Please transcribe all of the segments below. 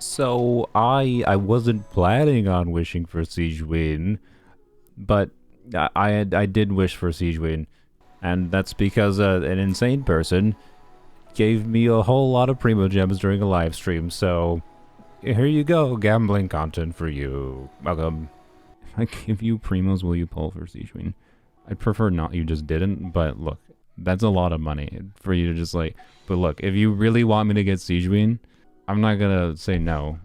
So I wasn't planning on wishing for Sigewinne, but I did wish for Sigewinne, and that's because an insane person gave me a whole lot of Primo Gems during a live stream. So here you go, gambling content for you. Welcome. If I give you Primos, will you pull for Sigewinne? I'd prefer not. You just didn't, but look, that's a lot of money for you to just like. But look, if you really want me to get Sigewinne, I'm not gonna say no.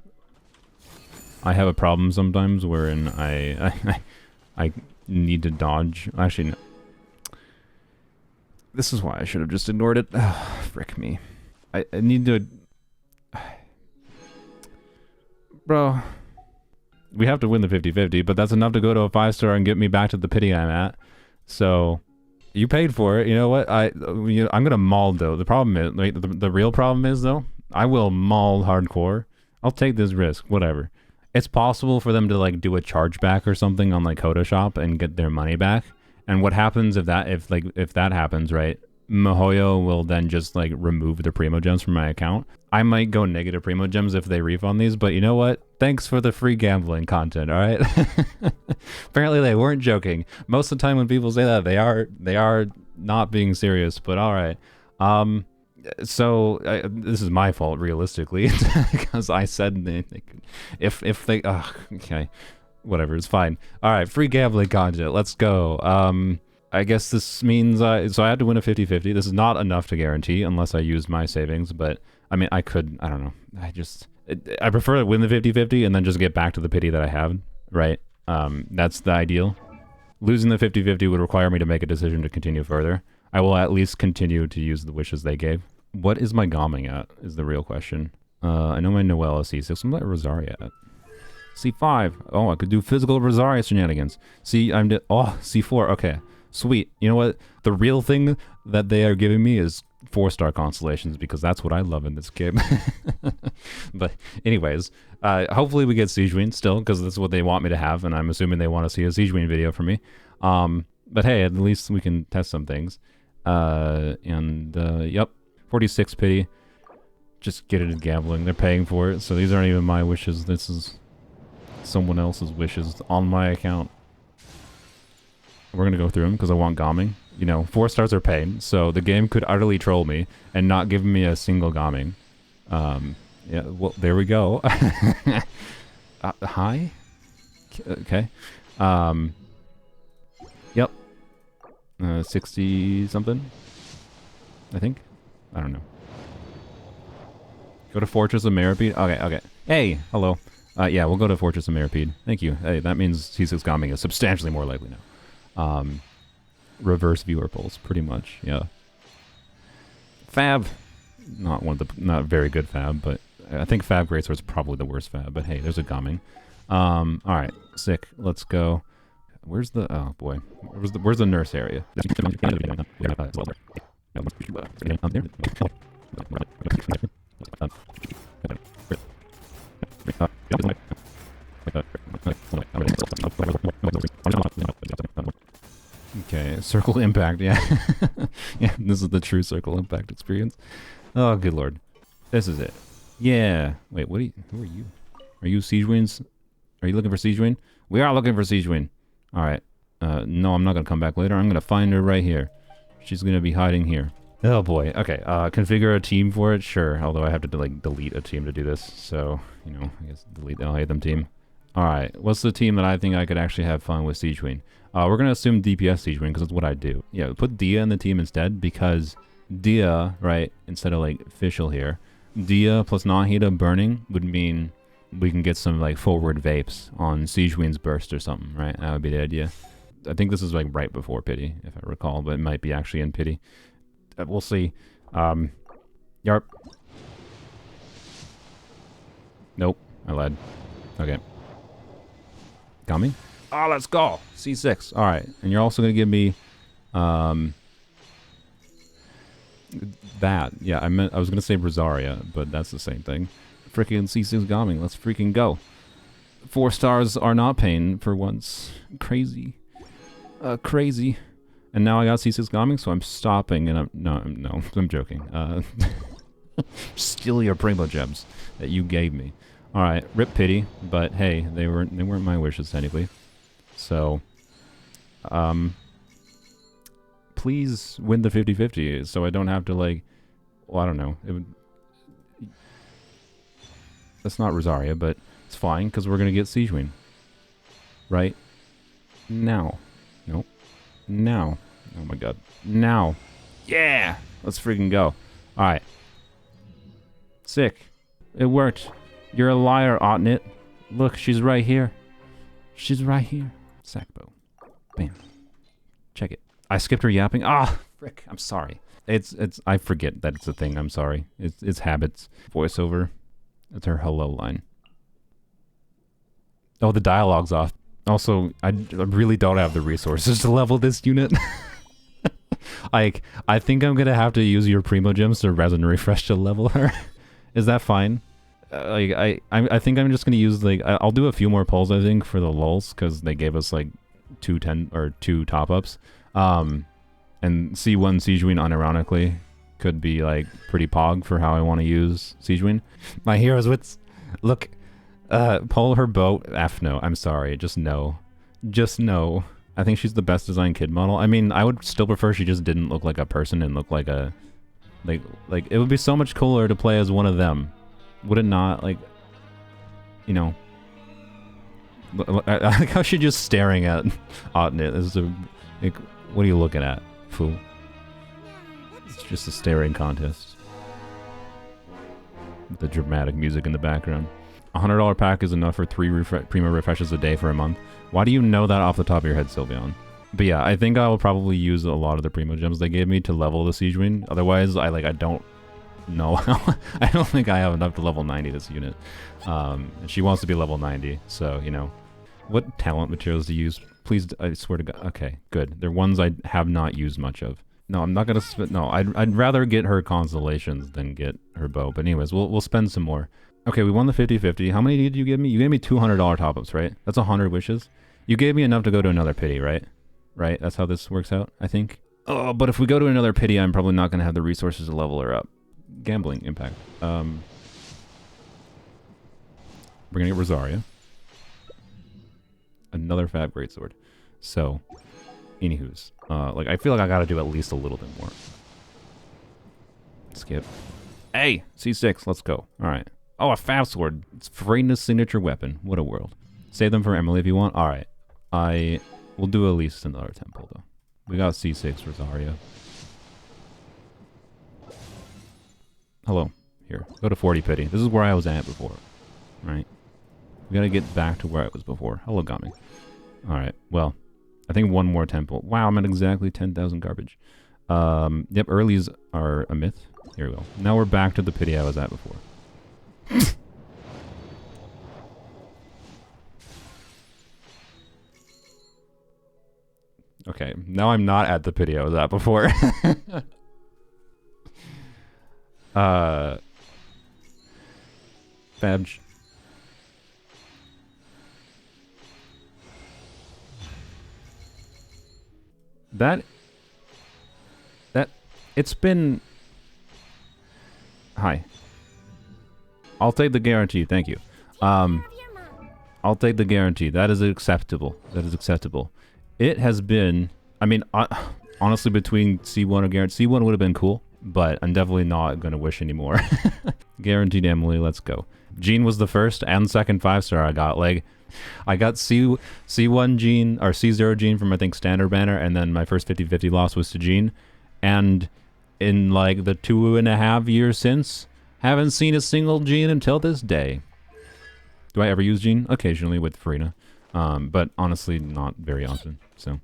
I have a problem sometimes wherein I need to dodge. Actually, no. This is why I should have just ignored it. Frick me. I need to... Bro. We have to win the 50-50, but that's enough to go to a 5-star and get me back to the pity I'm at. So, you paid for it. You know what? I'm gonna maul, though. The problem is... Like, the real problem is, though, I will maul hardcore. I'll take this risk. Whatever. It's possible for them to, like, do a chargeback or something on, like, Photoshop and get their money back. And what happens if that happens, right? Mihoyo will then just like remove the Primo Gems from my account. I might go negative Primo Gems if they refund these, but you know what? Thanks for the free gambling content, all right? Apparently they weren't joking. Most of the time when people say that, they are not being serious, but all right. So this is my fault realistically because I said if they okay. Whatever, it's fine. All right, free gambling content. Let's go. I guess this means so I had to win a 50-50. This is not enough to guarantee unless I use my savings, but I mean, I don't know. I prefer to win the 50-50 and then just get back to the pity that I have, right? That's the ideal. Losing the 50-50 would require me to make a decision to continue further. I will at least continue to use the wishes they gave. What is my Gomming at is the real question. I know my Noelle is C6. I'm at Rosaria at C5. Oh, I could do physical Rosaria shenanigans. C4. Okay, sweet. You know what? The real thing that they are giving me is 4-star constellations because that's what I love in this game. But anyways, hopefully we get Sigewinne still because that's what they want me to have, and I'm assuming they want to see a Sigewinne video from me. But hey, at least we can test some things. Yep, 46 pity. Just get it in gambling. They're paying for it, so these aren't even my wishes. This is someone else's wishes on my account. We're gonna go through them because I want Gomming. You know, 4 stars are paid, so the game could utterly troll me and not give me a single Gomming. Yeah, well, there we go. Hi? Okay. Yep. 60 something, I think. I don't know. Go to Fortress of Meripede. Okay. Hey, hello. Yeah, we'll go to Fortress of Meripede. Thank you. Hey, that means C6 Gomming is substantially more likely now. Reverse viewer polls, pretty much. Yeah. Fab. Not very good Fab, but I think Fab Greatsword is probably the worst Fab. But hey, there's a Gomming. All right, sick. Let's go. Where's the? Oh boy. Where's the nurse area? Okay, circle impact, yeah. Yeah, this is the true circle impact experience. Oh, good lord. This is it. Yeah. Wait, who are you? Are you Sigewinne's? Are you looking for Sigewinne? We are looking for Sigewinne. Alright. No, I'm not gonna come back later. I'm gonna find her right here. She's gonna be hiding here. Oh boy. Okay, configure a team for it? Sure. Although I have to, like, delete a team to do this. So, you know, I guess delete the I'll hate them team. Alright, what's the team that I think I could actually have fun with Sigewinne? We're gonna assume DPS Sigewinne because it's what I do. Yeah, put Dia in the team instead because Dia, right, instead of, like, Fischl here, Dia plus Nahida burning would mean we can get some, like, forward vapes on Sigewinne's burst or something, right? That would be the idea. I think this is, like, right before pity, if I recall, but it might be actually in pity. We'll see. Yarp. Nope, I lied. Okay. Got me? Oh, let's go! C6. Alright, and you're also gonna give me, that. Yeah, I was gonna say Rosaria, but that's the same thing. Freaking C6 Gomming, let's freaking go. 4 stars are not pain for once. Crazy. Crazy. And now I got C6 Gomming, so I'm stopping, and I'm joking. Steal your Primo Gems that you gave me. Alright, rip pity, but hey, they weren't my wishes technically. So, please win the 50-50 so I don't have to like, well, I don't know. It would, that's not Rosaria, but it's fine because we're gonna get Sigewinne. Right? Now. Nope. Now. Oh my god. Now. Yeah! Let's freaking go. Alright. Sick. It worked. You're a liar, oughtn't it? Look, she's right here. She's right here. Sackbow. Bam. Check it. I skipped her yapping. Ah, frick. I'm sorry. I forget that it's a thing. I'm sorry. It's habits. Voiceover. It's her hello line. Oh, the dialogue's off. Also, I really don't have the resources to level this unit. Like, I think I'm gonna have to use your Primo Gems to resin refresh to level her. Is that fine? Like, I think I'm just gonna use, like, I'll do a few more polls, I think, for the lulz, because they gave us, like, 2 top-ups. And C1 Sigewinne, unironically, could be, like, pretty pog for how I want to use Sigewinne. My hero's wits. Look, pull her boat. F no, I'm sorry, just no. Just no. I think she's the best designed kid model. I mean, I would still prefer she just didn't look like a person and look like a... Like, it would be so much cooler to play as one of them. Would it not? Like, you know... I like how she's just staring at Otnit. Like, what are you looking at, fool? It's just a staring contest. The dramatic music in the background. $100 pack is enough for 3 Primo refreshes a day for a month. Why do you know that off the top of your head, Sylveon? But yeah, I think I will probably use a lot of the Primo Gems they gave me to level the Sigewinne. Otherwise, I don't know how. I don't think I have enough to level 90 this unit. And she wants to be level 90, so, you know. What talent materials to use? Please, I swear to God. Okay, good. They're ones I have not used much of. No, I'm not gonna spend. No, I'd rather get her constellations than get her bow. But anyways, we'll spend some more. Okay, we won the 50-50. How many did you give me? You gave me $200 top-ups, right? That's 100 wishes. You gave me enough to go to another pity, right? Right? That's how this works out, I think. Oh, but if we go to another pity, I'm probably not gonna have the resources to level her up. Gambling impact. We're gonna get Rosaria. Another Fab Greatsword. So, anywho's. Like, I feel like I gotta do at least a little bit more. Skip. Hey! C6, let's go. Alright. Oh, a Fab Sword. It's Freydna's signature weapon. What a world. Save them for Emily if you want. Alright. I will do at least another temple, though. We got C6 Rosaria. Hello. Here. Go to 40 pity. This is where I was at before. Right? We gotta get back to where I was before. Hello, Gami. Alright, well, I think one more temple. Wow, I'm at exactly 10,000 garbage. Yep, earlies are a myth. Here we go. Now we're back to the pity I was at before. Okay, now I'm not at the pity I was at before. Fabj. That it's been... Hi. I'll take the guarantee, thank you. I'll take the guarantee. That is acceptable. That is acceptable. It has been... I mean, honestly, between C1 and guarantee, C1 would have been cool, but I'm definitely not going to wish anymore. Guaranteed Emily, let's go. Jean was the first and second 5-star I got. Like, I got C1 Jean, or C0 Jean from, I think, Standard Banner, and then my first 50-50 loss was to Jean. And in, like, the 2.5 years since, haven't seen a single Jean until this day. Do I ever use Jean? Occasionally with Freydna. But honestly, not very often, so...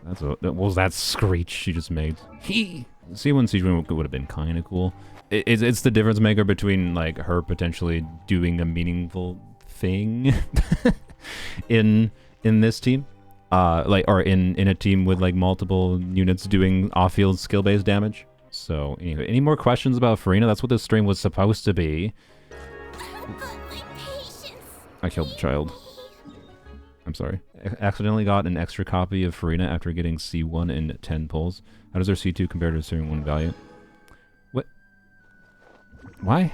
What was that screech she just made? C1 Sigewinne would have been kind of cool. It's the difference maker between, like, her potentially doing a meaningful thing in this team, or in a team with, like, multiple units doing off-field skill-based damage. So anyway, any more questions about Freydna? That's what this stream was supposed to be. I killed the child. I'm sorry. Accidentally got an extra copy of Freydna after getting C1 in 10 pulls. How does her C2 compare to C1 Valiant? What? Why?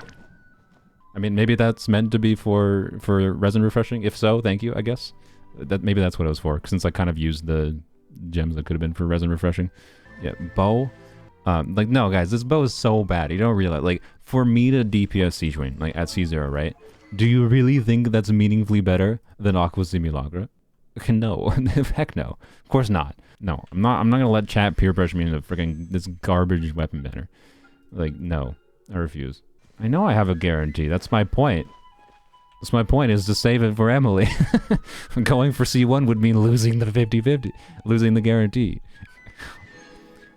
I mean, maybe that's meant to be for resin refreshing. If so, thank you, I guess. Maybe that's what it was for, since I kind of used the gems that could have been for resin refreshing. Yeah, bow. Like, no, guys, this bow is so bad. You don't realize, like, for me to DPS Sigewinne, like, at C0, right? Do you really think that's meaningfully better than Aqua Simulacra? No. Heck no. Of course not. No, I'm not gonna let chat peer pressure me into freaking this garbage weapon banner. Like, no. I refuse. I know I have a guarantee. That's my point. That's my point, is to save it for Emily. Going for C1 would mean losing the 50-50. Losing the guarantee.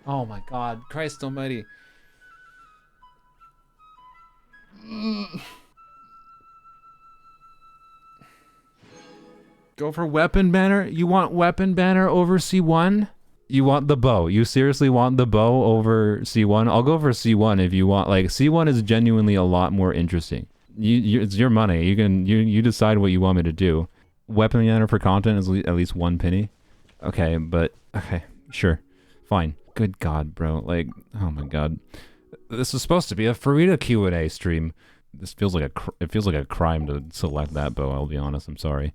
Oh my god. Christ almighty. Go for weapon banner? You want weapon banner over C1? You want the bow. You seriously want the bow over C1? I'll go for C1 if you want. Like, C1 is genuinely a lot more interesting. It's your money. You decide what you want me to do. Weapon banner for content is at least 1 penny. Okay, but okay, sure, fine. Good God, bro. Like, oh my God, this is supposed to be a Farida Q&A stream. This feels like it feels like a crime to select that bow. I'll be honest. I'm sorry.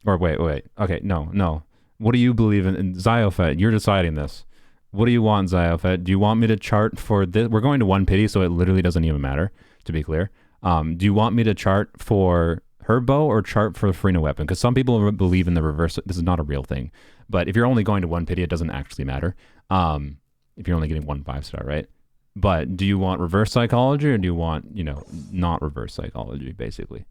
Or wait. Okay, no. What do you believe in Zyofet? You're deciding this. What do you want, Zyofet? Do you want me to chart for this? We're going to 1 pity, so it literally doesn't even matter, to be clear. Do you want me to chart for her bow or chart for the Farina weapon? Because some people believe in the reverse. This is not a real thing. But if you're only going to 1 pity, it doesn't actually matter. If you're only getting 1 5-star, right? But do you want reverse psychology, or do you want, you know, not reverse psychology, basically?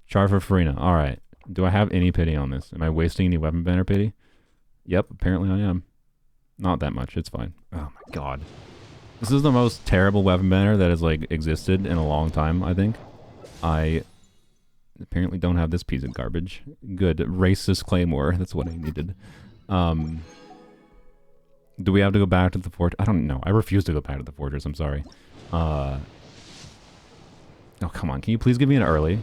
Chart for Farina. All right. Do I have any pity on this? Am I wasting any weapon banner pity? Yep, apparently I am. Not that much. It's fine. Oh my God. This is the most terrible weapon banner that has, like, existed in a long time, I think. I apparently don't have this piece of garbage. Good. Racist Claymore. That's what I needed. Do we have to go back to the fortress? I don't know. I refuse to go back to the fortress. I'm sorry. Oh, come on. Can you please give me an early?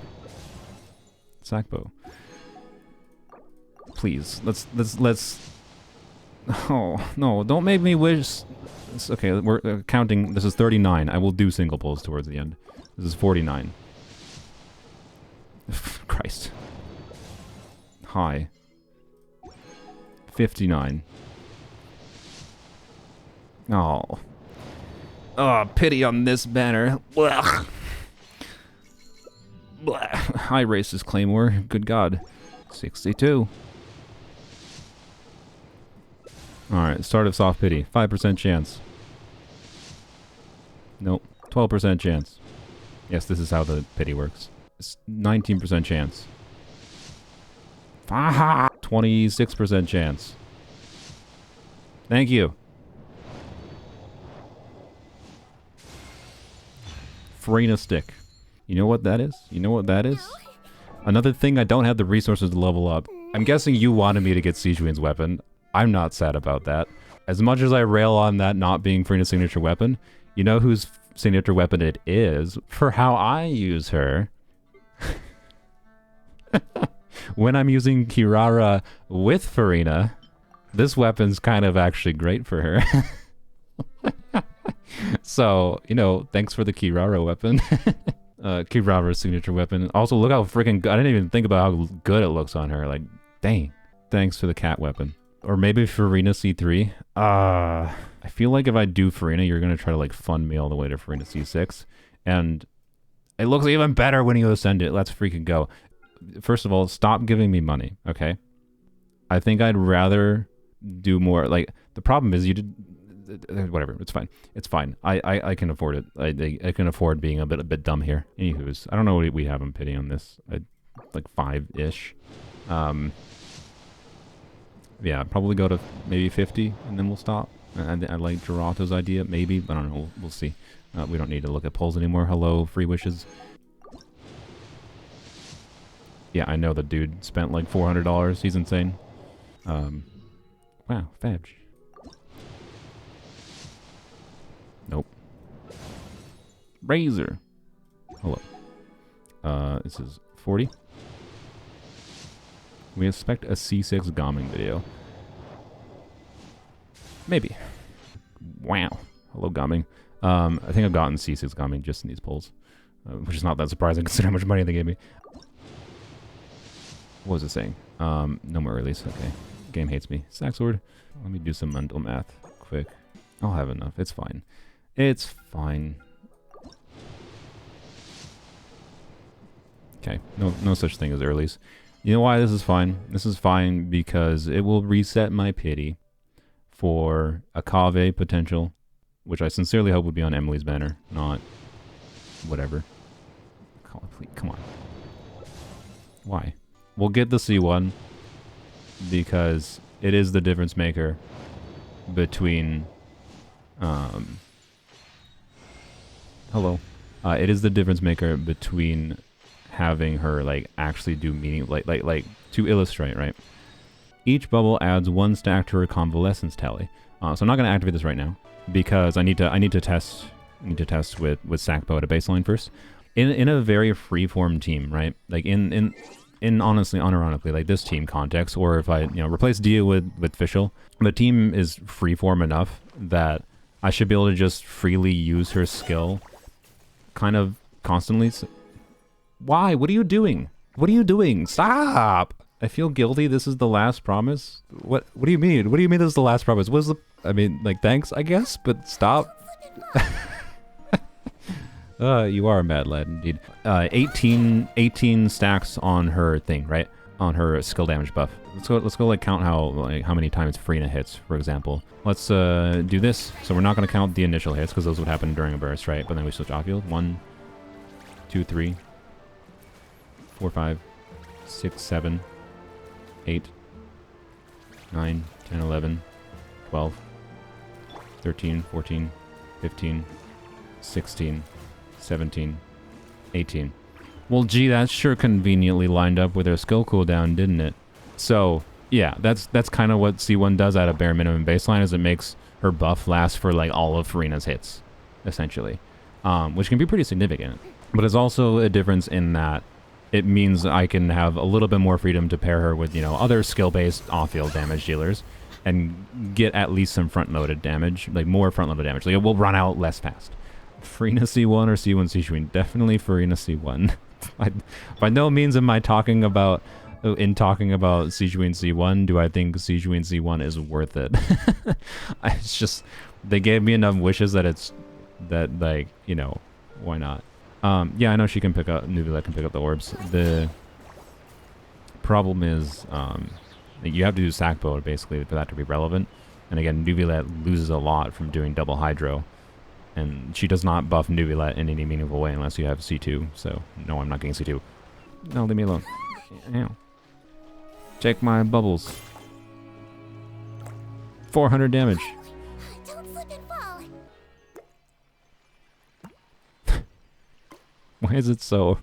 Sackbow. Please. Let's... Oh, no. Don't make me wish... It's okay, we're counting. This is 39. I will do single pulls towards the end. This is 49. Christ. High. 59. Oh. Oh, pity on this banner. Blech. Blech. High racist Claymore. Good God. 62. Alright, start of soft pity. 5% chance. Nope. 12% chance. Yes, this is how the pity works. It's 19% chance. 26% chance. Thank you. Farina stick. You know what that is? You know what that is? Another thing I don't have the resources to level up. I'm guessing you wanted me to get Sigewinne's weapon. I'm not sad about that. As much as I rail on that not being Farina's signature weapon, you know whose signature weapon it is for how I use her. When I'm using Kirara with Farina, this weapon's kind of actually great for her. So, you know, thanks for the Kirara weapon. Kirara's signature weapon. Also, look how freaking good. I didn't even think about how good it looks on her. Like, dang. Thanks for the cat weapon. Or maybe Farina C3. I feel like if I do Farina, you're going to try to, like, fund me all the way to Farina C6. And it looks even better when you ascend it. Let's freaking go. First of all, stop giving me money, okay? I think I'd rather do more. Like, the problem is you did... Whatever, it's fine. It's fine. I can afford it. I can afford being a bit dumb here. Anywho's, I don't know what we have in pity on this. Like 5-ish. Yeah, probably go to maybe 50, and then we'll stop. I like Gerato's idea, maybe. I don't know. We'll see. We don't need to look at polls anymore. Hello, free wishes. Yeah, I know the dude spent like $400. He's insane. Wow, Fabge. Nope. Razor. Hello. This is 40. We expect a C6 Gomming video. Maybe. Wow. Hello, Gomming. I think I've gotten C6 Gomming just in these polls. which is not that surprising considering how much money they gave me. What was it saying? No more release. Okay. Game hates me. Sack sword. Let me do some mental math quick. I'll have enough. It's fine. It's fine. Okay. No such thing as earlies. You know why this is fine? This is fine because it will reset my pity for a Kave potential, which I sincerely hope would be on Emily's banner, not whatever. Come on. Why? We'll get the C1 because it is the difference maker between hello. It is the difference maker between having her like actually do meaning like to illustrate, right? Each bubble adds 1 stack to her convalescence tally. So I'm not gonna activate this right now because I need to test with Sackbow at a baseline first. In a very freeform team, right? Like in honestly, unironically, like this team context, or if I replace Dia with Fischl, the team is freeform enough that I should be able to just freely use her skill kind of constantly. Why? What are you doing? What are you doing? Stop! I feel guilty. This is the last promise. What do you mean? What do you mean this is the last promise? What is the... I mean, like, thanks, I guess, but stop. You are a mad lad, indeed. 18 stacks on her thing, right? On her skill damage buff. Let's go like count how many times Farina hits, for example. Let's do this. So we're not going to count the initial hits because those would happen during a burst, right? But then we switch off field. 1, 2, 3, 4, 5, 6, 7, 8, 9, 10, 11, 12, 13, 14, 15, 16, 17, 18. Well, gee, that sure conveniently lined up with her skill cooldown, didn't it? So, yeah, that's kind of what C1 does at a bare minimum baseline, is it makes her buff last for like all of Farina's hits, essentially, which can be pretty significant. But it's also a difference in that it means I can have a little bit more freedom to pair her with, other skill-based off-field damage dealers and get at least some front-loaded damage, like more front-loaded damage. Like it will run out less fast. Farina C1 or C1 Sigewinne? Definitely Farina C1. By no means am I talking about Sigewinne C1, do I think Sigewinne C1 is worth it. It's just, they gave me enough wishes that why not? Yeah, I know she can pick up, Nuvula can pick up the orbs. The problem is, you have to do Sackbow basically for that to be relevant. And again, Nuvula loses a lot from doing double Hydro. And she does not buff Nuvula in any meaningful way unless you have C2. So, no, I'm not getting C2. No, leave me alone. Ow. Check my bubbles. 400 damage. Don't slip and fall. Why is it so...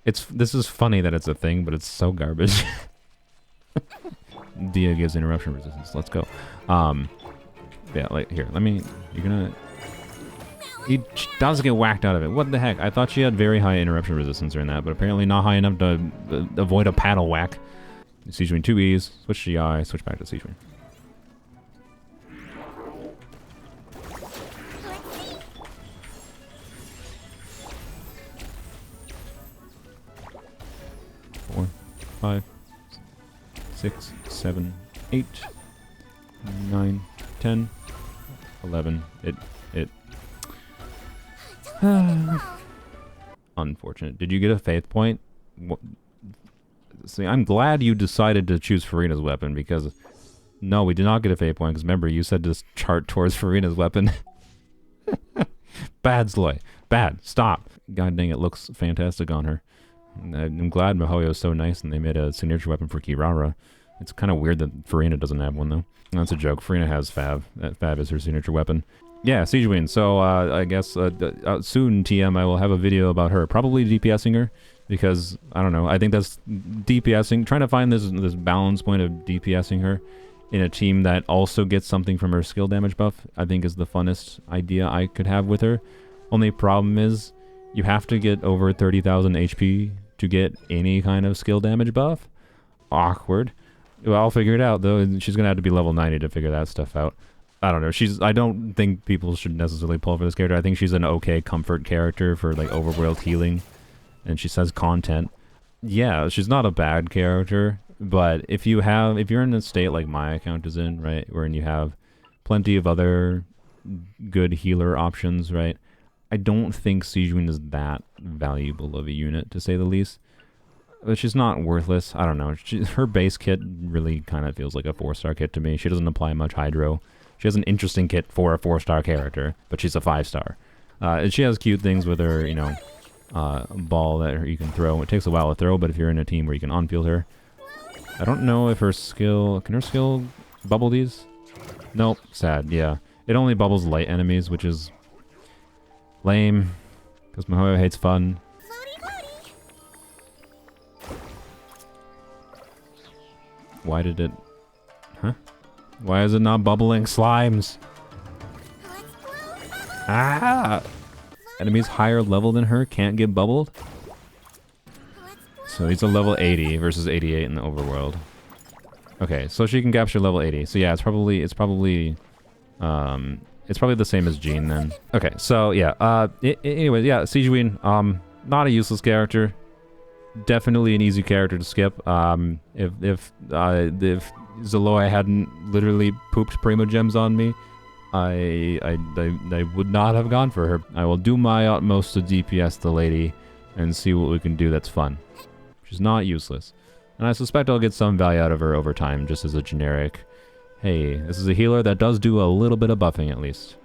This is funny that it's a thing, but it's so garbage. Dia gives interruption resistance. Let's go. Yeah, like, here, you're gonna... He does get whacked out of it. What the heck? I thought she had very high interruption resistance during that, but apparently not high enough to avoid a paddle whack. Sigewinne 2Es, switch to GI, switch back to Sigewinne. Four, 5, 6, 7, 8, 9, 10, 11. Unfortunate. Did you get a faith point? See, I'm glad you decided to choose Farina's weapon, because no, we did not get a faith point, because remember, you said to chart towards Farina's weapon. Bad, Sloy. Bad. Stop. God dang, it looks fantastic on her. I'm glad Mihoyo is so nice and they made a signature weapon for Kirara. It's kind of weird that Farina doesn't have one, though. That's a joke. Farina has Fav. Fav is her signature weapon. Yeah, Sigewinne. So I guess soon, TM, I will have a video about her. Probably DPSing her, because, I don't know, I think that's DPSing. Trying to find this balance point of DPSing her in a team that also gets something from her skill damage buff, I think is the funnest idea I could have with her. Only problem is, you have to get over 30,000 HP to get any kind of skill damage buff. Awkward. Well, I'll figure it out, though. She's going to have to be level 90 to figure that stuff out. I don't know. I don't think people should necessarily pull for this character. I think she's an okay comfort character for like overworld healing, and she says content. Yeah, she's not a bad character, but if you're in a state like my account is in, right, wherein you have plenty of other good healer options, right, I don't think Sigewinne is that valuable of a unit, to say the least. But she's not worthless. I don't know. Her base kit really kind of feels like a 4-star kit to me. She doesn't apply much hydro. She has an interesting kit for a 4-star character, but she's a 5-star. And she has cute things with her, you know, ball that you can throw. It takes a while to throw, but if you're in a team where you can on-field her. I don't know if her skill... Can her skill bubble these? Nope. Sad, yeah. It only bubbles light enemies, which is lame, because Mihoyo hates fun. Why did it... Huh? Why is it not bubbling slimes? Ah! Enemies higher level than her can't get bubbled? So he's a level 80 versus 88 in the overworld. Okay, so she can capture level 80. So yeah, it's probably the same as Jean then. Okay, so yeah, anyway, yeah, Sigewinne, not a useless character. Definitely an easy character to skip. If Zaloy hadn't literally pooped Primo Gems on me, I would not have gone for her. I will do my utmost to DPS the lady and see what we can do that's fun. She's not useless. And I suspect I'll get some value out of her over time, just as a generic, hey, this is a healer that does do a little bit of buffing at least.